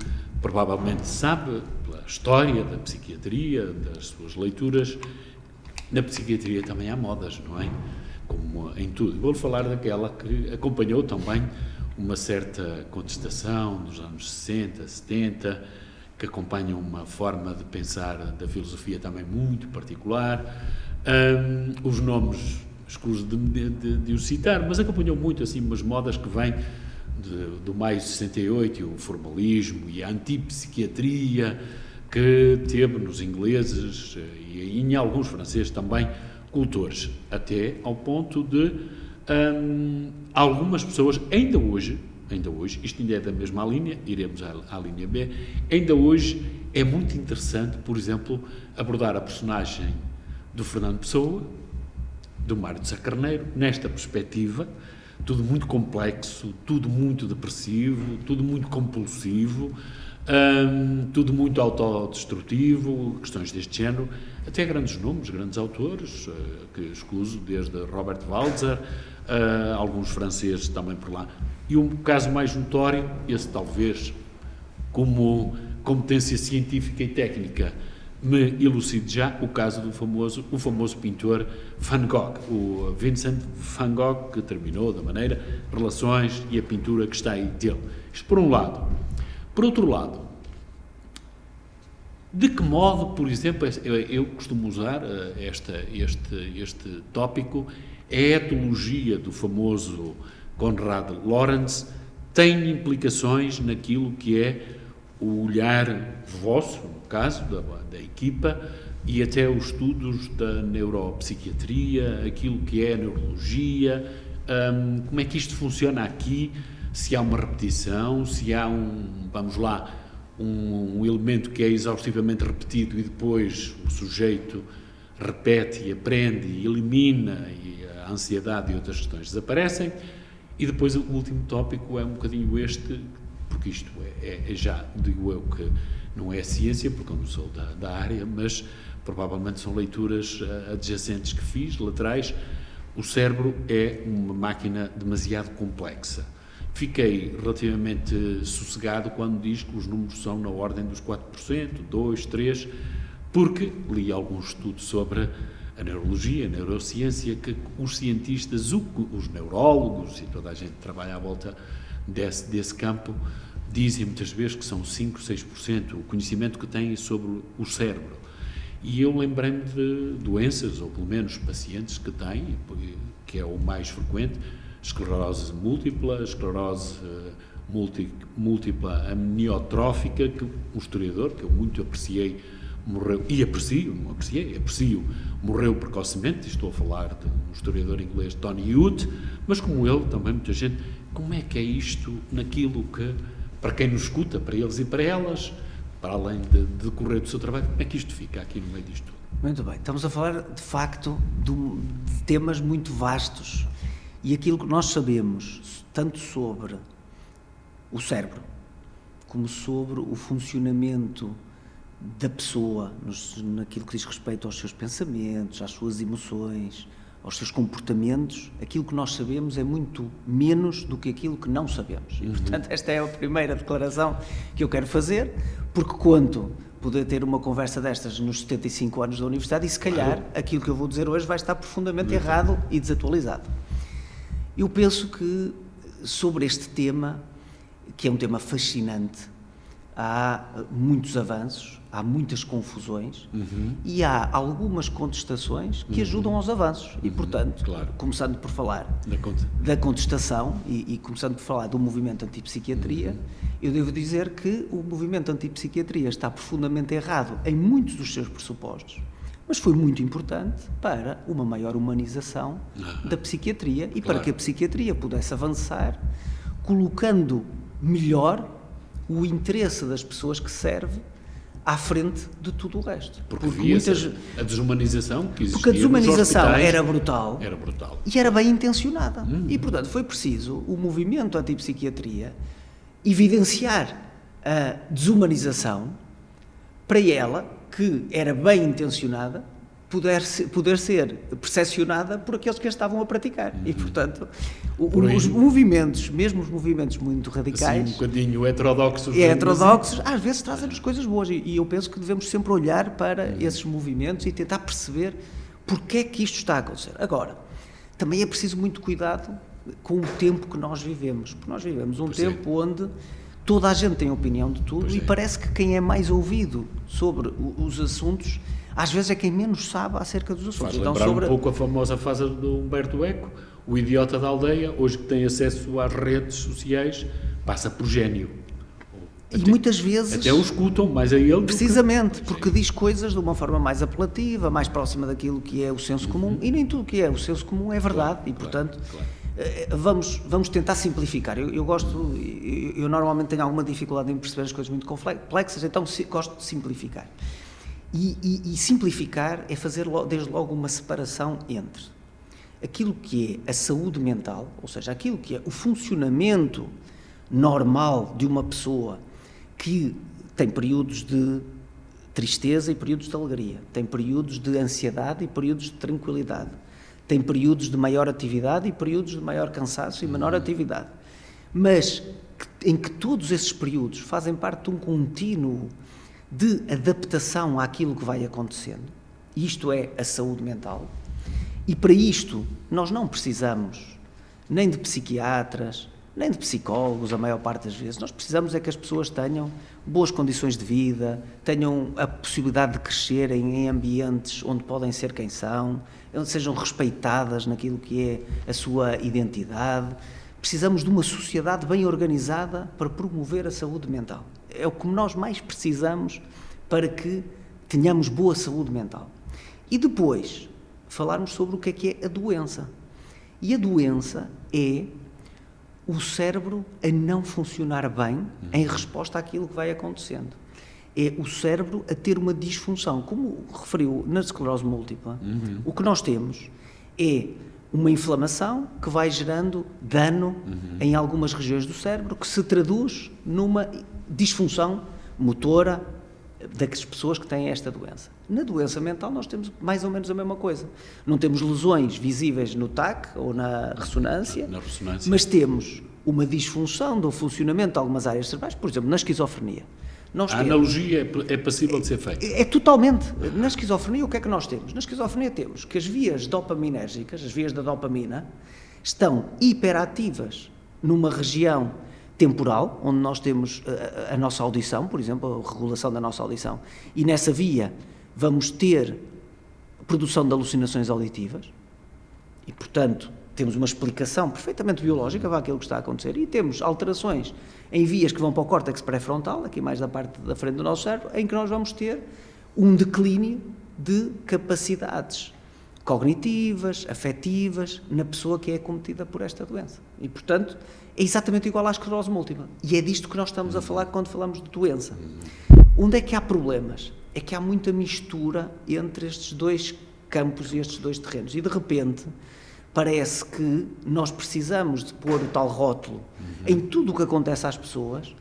A: provavelmente sabe, pela história da psiquiatria, das suas leituras. Na psiquiatria também há modas, não é? Como em tudo. Vou falar daquela que acompanhou também uma certa contestação dos anos 60, 70, que acompanha uma forma de pensar da filosofia também muito particular. Os nomes escuso de os citar, mas acompanhou muito assim umas modas que vêm do maio de 68, e o formalismo e a antipsiquiatria que teve nos ingleses e em alguns franceses também cultores, até ao ponto de algumas pessoas ainda hoje, isto ainda é da mesma linha, iremos à linha B, ainda hoje é muito interessante, por exemplo, abordar a personagem do Fernando Pessoa, do Mário de Sá Carneiro, nesta perspectiva, tudo muito complexo, tudo muito depressivo, tudo muito compulsivo, tudo muito autodestrutivo, questões deste género, até grandes nomes, grandes autores, que escuso, desde Robert Walser, alguns franceses também por lá. E um caso mais notório, esse talvez como competência científica e técnica me elucide já, o caso do famoso pintor Van Gogh, o Vincent Van Gogh, que terminou da maneira, relações e a pintura que está aí dele. Isto por um lado. Por outro lado, de que modo, por exemplo, eu costumo usar este tópico, é a etologia do famoso Konrad Lorenz tem implicações naquilo que é o olhar vosso, no caso, da equipa, e até os estudos da neuropsiquiatria, aquilo que é a neurologia, como é que isto funciona aqui, se há uma repetição, se há um elemento que é exaustivamente repetido e depois o sujeito repete e aprende e elimina e a ansiedade e outras questões desaparecem. E depois o último tópico é um bocadinho este, porque isto é já, digo eu, que não é ciência, porque eu não sou da área, mas provavelmente são leituras adjacentes que fiz, laterais. O cérebro é uma máquina demasiado complexa. Fiquei relativamente sossegado quando diz que os números são na ordem dos 4%, 2%, 3%, porque li alguns estudos sobre a neurologia, a neurociência, que os cientistas, os neurólogos e toda a gente que trabalha à volta desse campo, dizem muitas vezes que são 5%, 6% o conhecimento que têm sobre o cérebro. E eu lembrei-me de doenças, ou pelo menos pacientes que têm, que é o mais frequente, esclerose múltipla, esclerose múltipla amniotrófica, que um historiador, que eu muito apreciei, morreu, e aprecio, morreu precocemente. Estou a falar de um historiador inglês, Tony Hood, mas como ele, também muita gente. Como é que é isto naquilo que, para quem nos escuta, para eles e para elas, para além de decorrer do seu trabalho, como é que isto fica aqui no meio disto tudo?
B: Muito bem, estamos a falar de facto de temas muito vastos, e aquilo que nós sabemos, tanto sobre o cérebro, como sobre o funcionamento da pessoa, naquilo que diz respeito aos seus pensamentos, às suas emoções, aos seus comportamentos, aquilo que nós sabemos é muito menos do que aquilo que não sabemos. E, portanto, esta é a primeira declaração que eu quero fazer, porque conto poder ter uma conversa destas nos 75 anos da universidade e, se calhar, aquilo que eu vou dizer hoje vai estar profundamente errado e desatualizado. Eu penso que, sobre este tema, que é um tema fascinante, há muitos avanços, há muitas confusões e há algumas contestações que ajudam aos avanços. E, portanto, começando por falar da contestação e começando por falar do movimento antipsiquiatria, eu devo dizer que o movimento antipsiquiatria está profundamente errado em muitos dos seus pressupostos, mas foi muito importante para uma maior humanização da psiquiatria e para que a psiquiatria pudesse avançar, colocando melhor o interesse das pessoas que serve à frente de tudo o resto.
A: Porque muitas... a desumanização que existia.
B: Porque a desumanização era brutal e era bem intencionada. E, portanto, foi preciso o movimento antipsiquiatria evidenciar a desumanização para ela, que era bem intencionada, poder ser percepcionada por aqueles que a estavam a praticar. E, portanto, os movimentos, mesmo os movimentos muito radicais...
A: Assim, um bocadinho heterodoxos.
B: Às vezes trazem-nos coisas boas. E eu penso que devemos sempre olhar para esses movimentos e tentar perceber porque é que isto está a acontecer. Agora, também é preciso muito cuidado com o tempo que nós vivemos. Porque nós vivemos um tempo onde toda a gente tem opinião de tudo e parece que quem é mais ouvido sobre os assuntos... às vezes é quem menos sabe acerca dos assuntos.
A: Faz lembrar um pouco a famosa frase do Humberto Eco, o idiota da aldeia, hoje que tem acesso às redes sociais, passa por gênio.
B: E muitas vezes...
A: até o escutam mais a ele.
B: Precisamente, porque diz coisas de uma forma mais apelativa, mais próxima daquilo que é o senso comum, e nem tudo que é o senso comum é verdade, e portanto... Vamos tentar simplificar. Eu normalmente tenho alguma dificuldade em perceber as coisas muito complexas, então gosto de simplificar. E simplificar é fazer desde logo uma separação entre aquilo que é a saúde mental, ou seja, aquilo que é o funcionamento normal de uma pessoa que tem períodos de tristeza e períodos de alegria, tem períodos de ansiedade e períodos de tranquilidade, tem períodos de maior atividade e períodos de maior cansaço e menor atividade, mas em que todos esses períodos fazem parte de um contínuo de adaptação àquilo que vai acontecendo. Isto é a saúde mental. E para isto nós não precisamos nem de psiquiatras, nem de psicólogos, a maior parte das vezes. Nós precisamos é que as pessoas tenham boas condições de vida, tenham a possibilidade de crescerem em ambientes onde podem ser quem são, onde sejam respeitadas naquilo que é a sua identidade, Precisamos de uma sociedade bem organizada para promover a saúde mental. É o que nós mais precisamos para que tenhamos boa saúde mental. E depois, falarmos sobre o que é a doença. E a doença é o cérebro a não funcionar bem em resposta àquilo que vai acontecendo. É o cérebro a ter uma disfunção. Como referiu na esclerose múltipla, o que nós temos é uma inflamação que vai gerando dano em algumas regiões do cérebro, que se traduz numa disfunção motora das pessoas que têm esta doença. Na doença mental nós temos mais ou menos a mesma coisa. Não temos lesões visíveis no TAC ou na ressonância, mas temos uma disfunção do funcionamento de algumas áreas cerebrais, por exemplo, na esquizofrenia.
A: A analogia é passível de ser feita.
B: É totalmente. Na esquizofrenia, o que é que nós temos? Na esquizofrenia temos que as vias dopaminérgicas, as vias da dopamina, estão hiperativas numa região temporal, onde nós temos a nossa audição, por exemplo, a regulação da nossa audição, e nessa via vamos ter produção de alucinações auditivas, e, portanto, temos uma explicação perfeitamente biológica para aquilo que está a acontecer, e temos alterações em vias que vão para o córtex pré-frontal, aqui mais da parte da frente do nosso cérebro, em que nós vamos ter um declínio de capacidades cognitivas, afetivas, na pessoa que é acometida por esta doença. E, portanto, é exatamente igual à esclerose múltipla. E é disto que nós estamos a falar quando falamos de doença. Onde é que há problemas? É que há muita mistura entre estes dois campos e estes dois terrenos. E, de repente, parece que nós precisamos de pôr o tal rótulo em tudo o que acontece às pessoas,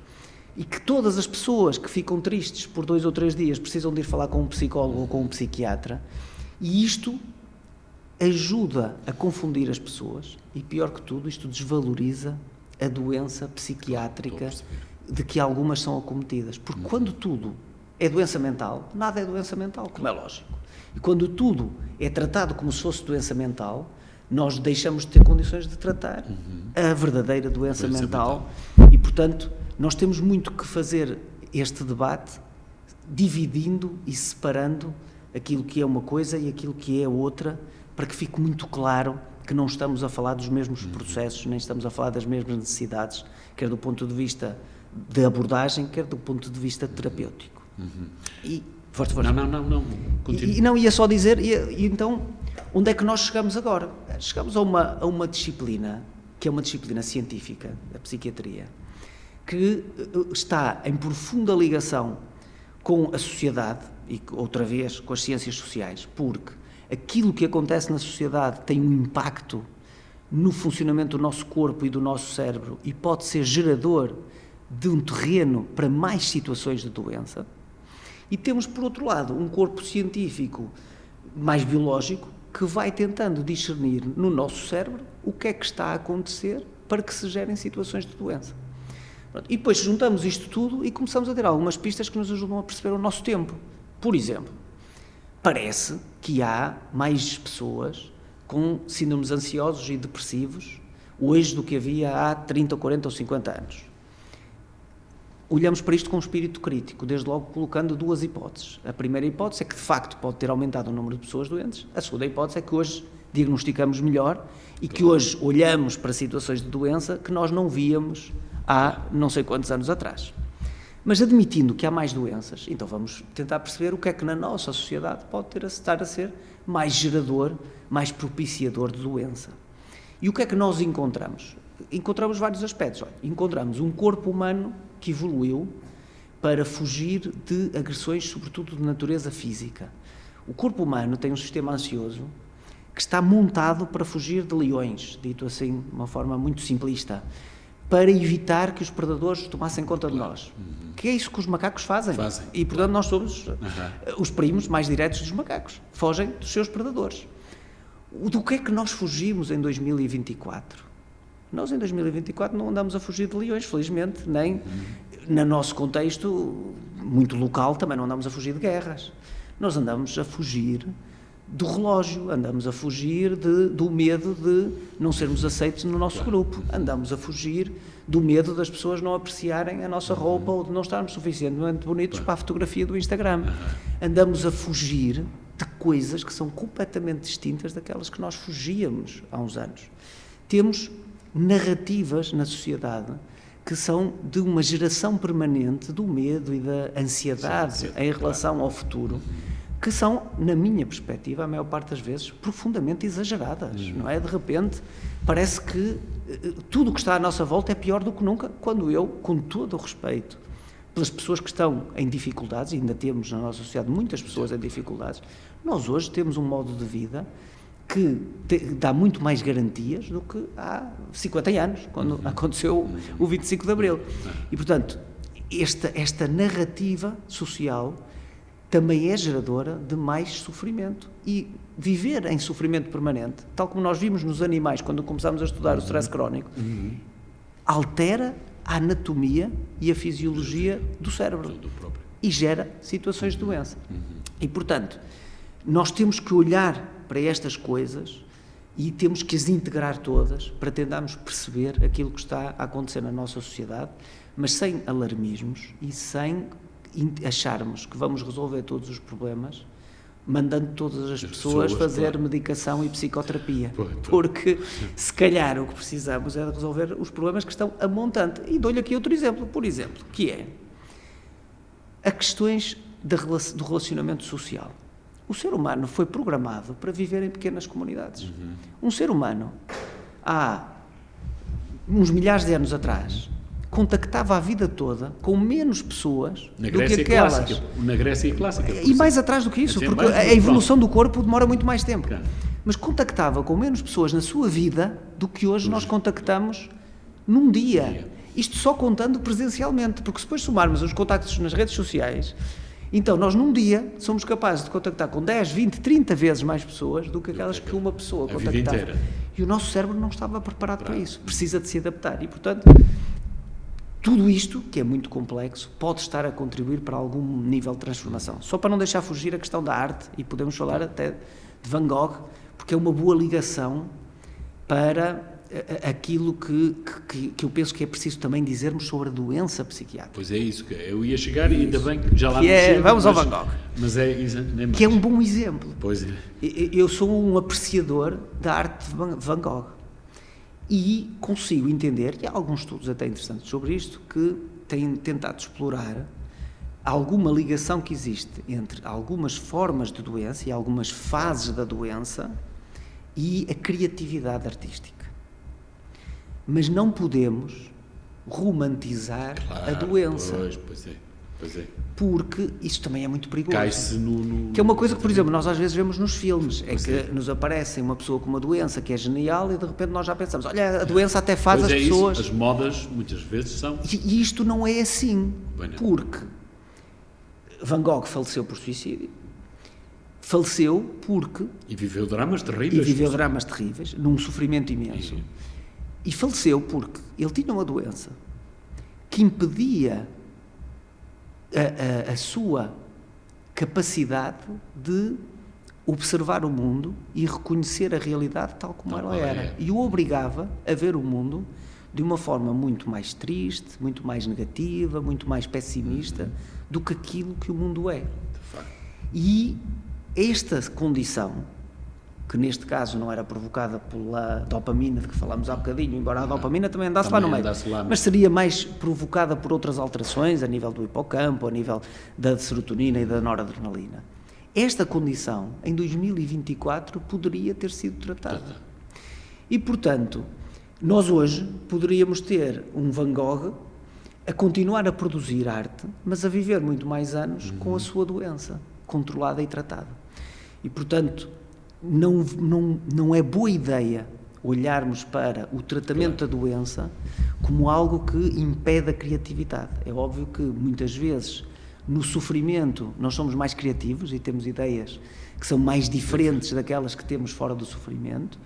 B: e que todas as pessoas que ficam tristes por 2 ou 3 dias precisam de ir falar com um psicólogo ou com um psiquiatra, e isto ajuda a confundir as pessoas, e pior que tudo, isto desvaloriza a doença psiquiátrica de que algumas são acometidas, porque quando tudo é doença mental, nada é doença mental, como é lógico, e quando tudo é tratado como se fosse doença mental, nós deixamos de ter condições de tratar a verdadeira doença mental, e, portanto, nós temos muito que fazer este debate dividindo e separando aquilo que é uma coisa e aquilo que é outra, para que fique muito claro que não estamos a falar dos mesmos processos, nem estamos a falar das mesmas necessidades, quer do ponto de vista de abordagem, quer do ponto de vista terapêutico. E, forte.
A: Não, continua.
B: E não ia só dizer, e então, onde é que nós chegamos agora? Chegamos a uma disciplina, que é uma disciplina científica, a psiquiatria, que está em profunda ligação com a sociedade e, outra vez, com as ciências sociais, porque aquilo que acontece na sociedade tem um impacto no funcionamento do nosso corpo e do nosso cérebro e pode ser gerador de um terreno para mais situações de doença. E temos, por outro lado, um corpo científico mais biológico que vai tentando discernir no nosso cérebro o que é que está a acontecer para que se gerem situações de doença. E depois juntamos isto tudo e começamos a ter algumas pistas que nos ajudam a perceber o nosso tempo. Por exemplo, parece que há mais pessoas com síndromes ansiosos e depressivos hoje do que havia há 30, 40 ou 50 anos. Olhamos para isto com um espírito crítico, desde logo colocando 2 hipóteses. A primeira hipótese é que, de facto, pode ter aumentado o número de pessoas doentes. A segunda hipótese é que hoje diagnosticamos melhor e que hoje olhamos para situações de doença que nós não víamos há não sei quantos anos atrás. Mas admitindo que há mais doenças, então vamos tentar perceber o que é que na nossa sociedade pode estar a ser mais gerador, mais propiciador de doença. E o que é que nós encontramos? Encontramos vários aspectos. Olha, encontramos um corpo humano que evoluiu para fugir de agressões, sobretudo de natureza física. O corpo humano tem um sistema ansioso que está montado para fugir de leões, dito assim de uma forma muito simplista, para evitar que os predadores tomassem conta de nós. Que é isso que os macacos fazem. E, portanto, nós somos os primos mais diretos dos macacos. Fogem dos seus predadores. Do que é que nós fugimos em 2024? Nós, em 2024, não andamos a fugir de leões, felizmente, nem no nosso contexto muito local também não andamos a fugir de guerras. Nós andamos a fugir do relógio, andamos a fugir do medo de não sermos aceitos no nosso grupo, andamos a fugir do medo das pessoas não apreciarem a nossa roupa ou de não estarmos suficientemente bonitos para a fotografia do Instagram. Andamos a fugir de coisas que são completamente distintas daquelas que nós fugíamos há uns anos. Temos narrativas na sociedade que são de uma geração permanente do medo e da ansiedade em relação ao futuro, que são, na minha perspectiva, a maior parte das vezes, profundamente exageradas, não é? De repente, parece que tudo o que está à nossa volta é pior do que nunca, quando eu, com todo o respeito pelas pessoas que estão em dificuldades, e ainda temos na nossa sociedade muitas pessoas em dificuldades, nós hoje temos um modo de vida que dá muito mais garantias do que há 50 anos, quando aconteceu o 25 de Abril. E, portanto, esta narrativa social também é geradora de mais sofrimento. E viver em sofrimento permanente, tal como nós vimos nos animais, quando começámos a estudar o stress crónico, altera a anatomia e a fisiologia do cérebro e gera situações de doença. E, portanto, nós temos que olhar para estas coisas e temos que as integrar todas para tentarmos perceber aquilo que está a acontecer na nossa sociedade, mas sem alarmismos e sem acharmos que vamos resolver todos os problemas mandando todas as pessoas fazer medicação e psicoterapia, porque se calhar o que precisamos é de resolver os problemas que estão a montante. E dou-lhe aqui outro exemplo, por exemplo, que é a questões do relacionamento social. O ser humano foi programado para viver em pequenas comunidades. Um ser humano, há uns milhares de anos atrás, contactava a vida toda com menos pessoas do que aquelas.
A: Na Grécia clássica.
B: E mais atrás do que isso, porque a evolução do corpo demora muito mais tempo. Mas contactava com menos pessoas na sua vida do que hoje nós contactamos num dia. Isto só contando presencialmente, porque se depois somarmos os contactos nas redes sociais, então nós num dia somos capazes de contactar com 10, 20, 30 vezes mais pessoas do que aquelas que uma pessoa contactava. E o nosso cérebro não estava preparado para isso, precisa de se adaptar. E, portanto, tudo isto, que é muito complexo, pode estar a contribuir para algum nível de transformação. Só para não deixar fugir a questão da arte, e podemos falar até de Van Gogh, porque é uma boa ligação para aquilo que eu penso que é preciso também dizermos sobre a doença psiquiátrica.
A: Pois é isso, que eu ia chegar e ainda bem que já lá chego,
B: vamos ao Van Gogh.
A: Mas
B: que é um bom exemplo.
A: Pois é.
B: Eu sou um apreciador da arte de Van Gogh e consigo entender, e há alguns estudos até interessantes sobre isto, que têm tentado explorar alguma ligação que existe entre algumas formas de doença e algumas fases da doença e a criatividade artística. Mas não podemos romantizar a doença.
A: Pois é.
B: Porque isso também é muito perigoso.
A: Cai-se
B: que é uma coisa que, por exemplo, nós às vezes vemos nos filmes, é que nos aparece uma pessoa com uma doença que é genial e de repente nós já pensamos, olha, a doença até faz as pessoas...
A: Isso. As modas muitas vezes são...
B: E isto não é assim, porque Van Gogh faleceu por suicídio, faleceu porque...
A: E viveu dramas terríveis.
B: Num sofrimento imenso. E faleceu porque ele tinha uma doença que impedia a sua capacidade de observar o mundo e reconhecer a realidade tal como ela era. E o obrigava a ver o mundo de uma forma muito mais triste, muito mais negativa, muito mais pessimista do que aquilo que o mundo é. E esta condição, que neste caso não era provocada pela dopamina de que falámos há bocadinho, embora a dopamina também andasse lá no meio, mas seria mais provocada por outras alterações a nível do hipocampo, a nível da serotonina e da noradrenalina. Esta condição, em 2024, poderia ter sido tratada. E, portanto, nós hoje poderíamos ter um Van Gogh a continuar a produzir arte, mas a viver muito mais anos com a sua doença, controlada e tratada. E, portanto, não é boa ideia olharmos para o tratamento da doença como algo que impede a criatividade. É óbvio que muitas vezes no sofrimento nós somos mais criativos e temos ideias que são mais diferentes daquelas que temos fora do sofrimento,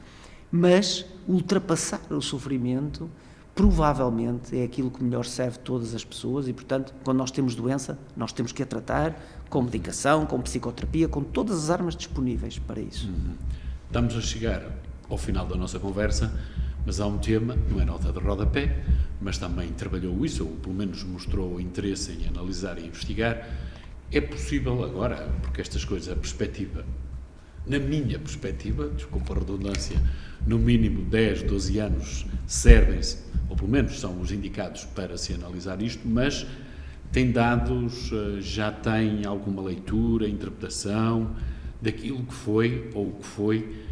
B: mas ultrapassar o sofrimento provavelmente é aquilo que melhor serve todas as pessoas e, portanto, quando nós temos doença, nós temos que a tratar com medicação, com psicoterapia, com todas as armas disponíveis para isso.
A: Estamos a chegar ao final da nossa conversa, mas há um tema, não é nota de rodapé, mas também trabalhou isso, ou pelo menos mostrou interesse em analisar e investigar. É possível agora, porque estas coisas, a perspectiva na minha perspectiva, desculpa a redundância, no mínimo 10, 12 anos servem-se, ou pelo menos são os indicados para se analisar isto, mas tem dados, já tem alguma leitura, interpretação daquilo que foi, ou o que foi,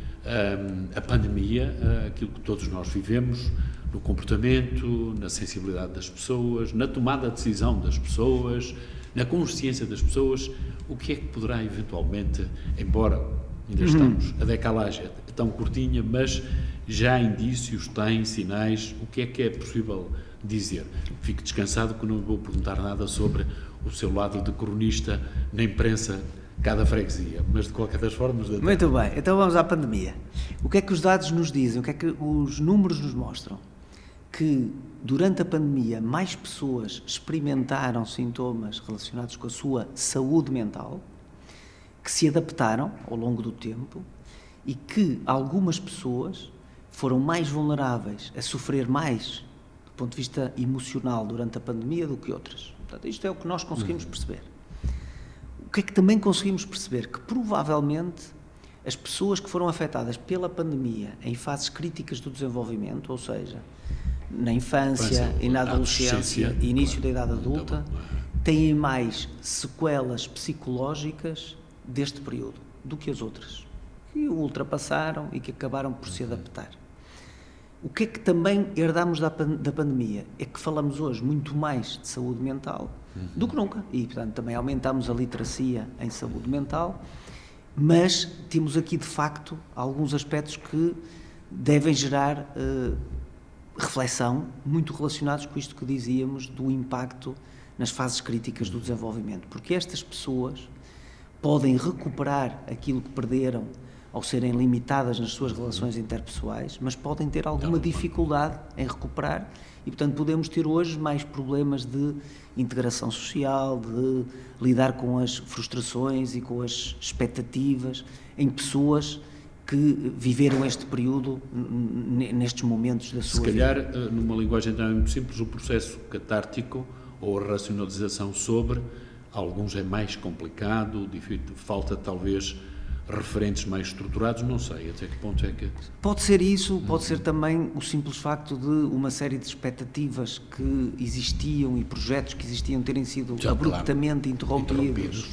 A: a pandemia, aquilo que todos nós vivemos, no comportamento, na sensibilidade das pessoas, na tomada de decisão das pessoas, na consciência das pessoas, o que é que poderá eventualmente, embora ainda estamos, a decalagem é tão curtinha, mas já há indícios, tem sinais, o que é possível dizer? Fique descansado que não vou perguntar nada sobre o seu lado de cronista na imprensa cada freguesia, mas de qualquer das formas...
B: Muito bem, então vamos à pandemia. O que é que os dados nos dizem? O que é que os números nos mostram? Que durante a pandemia mais pessoas experimentaram sintomas relacionados com a sua saúde mental, que se adaptaram ao longo do tempo e que algumas pessoas foram mais vulneráveis a sofrer mais do ponto de vista emocional durante a pandemia do que outras. Portanto, isto é o que nós conseguimos perceber. O que é que também conseguimos perceber? Que provavelmente as pessoas que foram afetadas pela pandemia em fases críticas do desenvolvimento, ou seja, na infância e na adolescência e início da idade adulta, têm mais sequelas psicológicas deste período do que as outras, que o ultrapassaram e que acabaram por se adaptar. O que é que também herdamos da pandemia? É que falamos hoje muito mais de saúde mental do que nunca e, portanto, também aumentamos a literacia em saúde mental, mas temos aqui, de facto, alguns aspectos que devem gerar reflexão, muito relacionados com isto que dizíamos do impacto nas fases críticas do desenvolvimento, porque estas pessoas podem recuperar aquilo que perderam ao serem limitadas nas suas relações interpessoais, mas podem ter alguma dificuldade em recuperar e, portanto, podemos ter hoje mais problemas de integração social, de lidar com as frustrações e com as expectativas em pessoas que viveram este período nestes momentos da sua vida.
A: Se calhar, numa linguagem também muito simples, o processo catártico ou a racionalização sobre alguns é mais complicado, falta talvez referentes mais estruturados, não sei até que ponto é que...
B: Pode ser isso, pode ser também o simples facto de uma série de expectativas que existiam e projetos que existiam terem sido já, abruptamente interrompidos.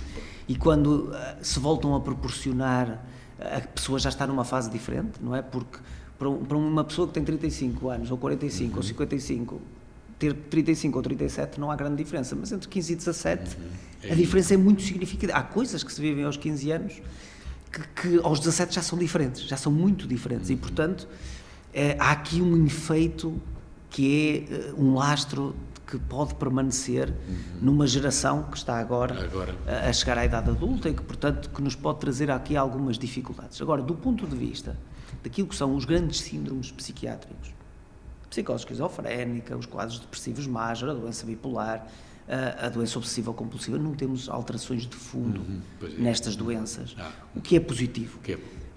B: E quando se voltam a proporcionar, a pessoa já está numa fase diferente, não é? Porque para uma pessoa que tem 35 anos, ou 45, ou 55, ter 35 ou 37 não há grande diferença, mas entre 15 e 17 a diferença é muito significativa. Há coisas que se vivem aos 15 anos que aos 17 já são diferentes, já são muito diferentes e, portanto, há aqui um efeito que é um lastro que pode permanecer numa geração que está agora a chegar à idade adulta e que, portanto, que nos pode trazer aqui algumas dificuldades. Agora, do ponto de vista daquilo que são os grandes síndromes psiquiátricos, psicose esquizofrénica, os quadros depressivos major, a doença bipolar, a doença obsessiva-compulsiva, não temos alterações de fundo nestas doenças, o que é positivo,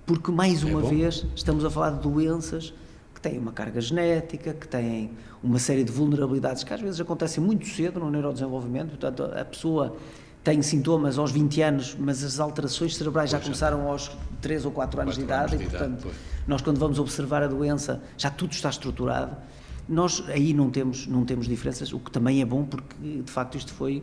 B: porque mais uma vez estamos a falar de doenças que têm uma carga genética, que têm uma série de vulnerabilidades que às vezes acontecem muito cedo no neurodesenvolvimento, portanto a pessoa tem sintomas aos 20 anos, mas as alterações cerebrais já começaram aos 3 ou 4 anos de idade e, portanto, nós quando vamos observar a doença já tudo está estruturado. Nós aí não temos diferenças, o que também é bom porque, de facto, isto foi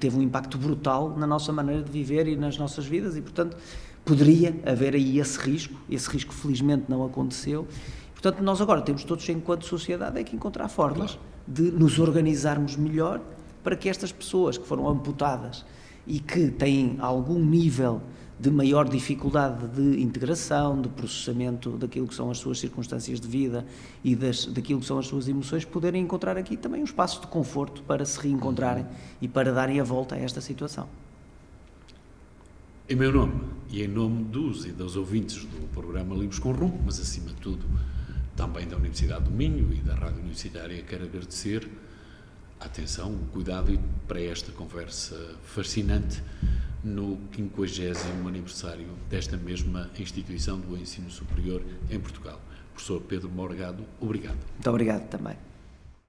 B: teve um impacto brutal na nossa maneira de viver e nas nossas vidas e, portanto, poderia haver aí esse risco felizmente não aconteceu. Portanto, nós agora temos todos, enquanto sociedade, é que encontrar formas de nos organizarmos melhor para que estas pessoas que foram amputadas e que têm algum nível de maior dificuldade de integração, de processamento daquilo que são as suas circunstâncias de vida e daquilo que são as suas emoções, poderem encontrar aqui também um espaço de conforto para se reencontrarem e para darem a volta a esta situação.
A: Em meu nome e em nome dos e das ouvintes do programa Livros com Rumo, mas acima de tudo também da Universidade do Minho e da Rádio Universitária, quero agradecer a atenção, o cuidado para esta conversa fascinante no 50º aniversário desta mesma instituição do ensino superior em Portugal. Professor Pedro Morgado, obrigado.
B: Muito obrigado também.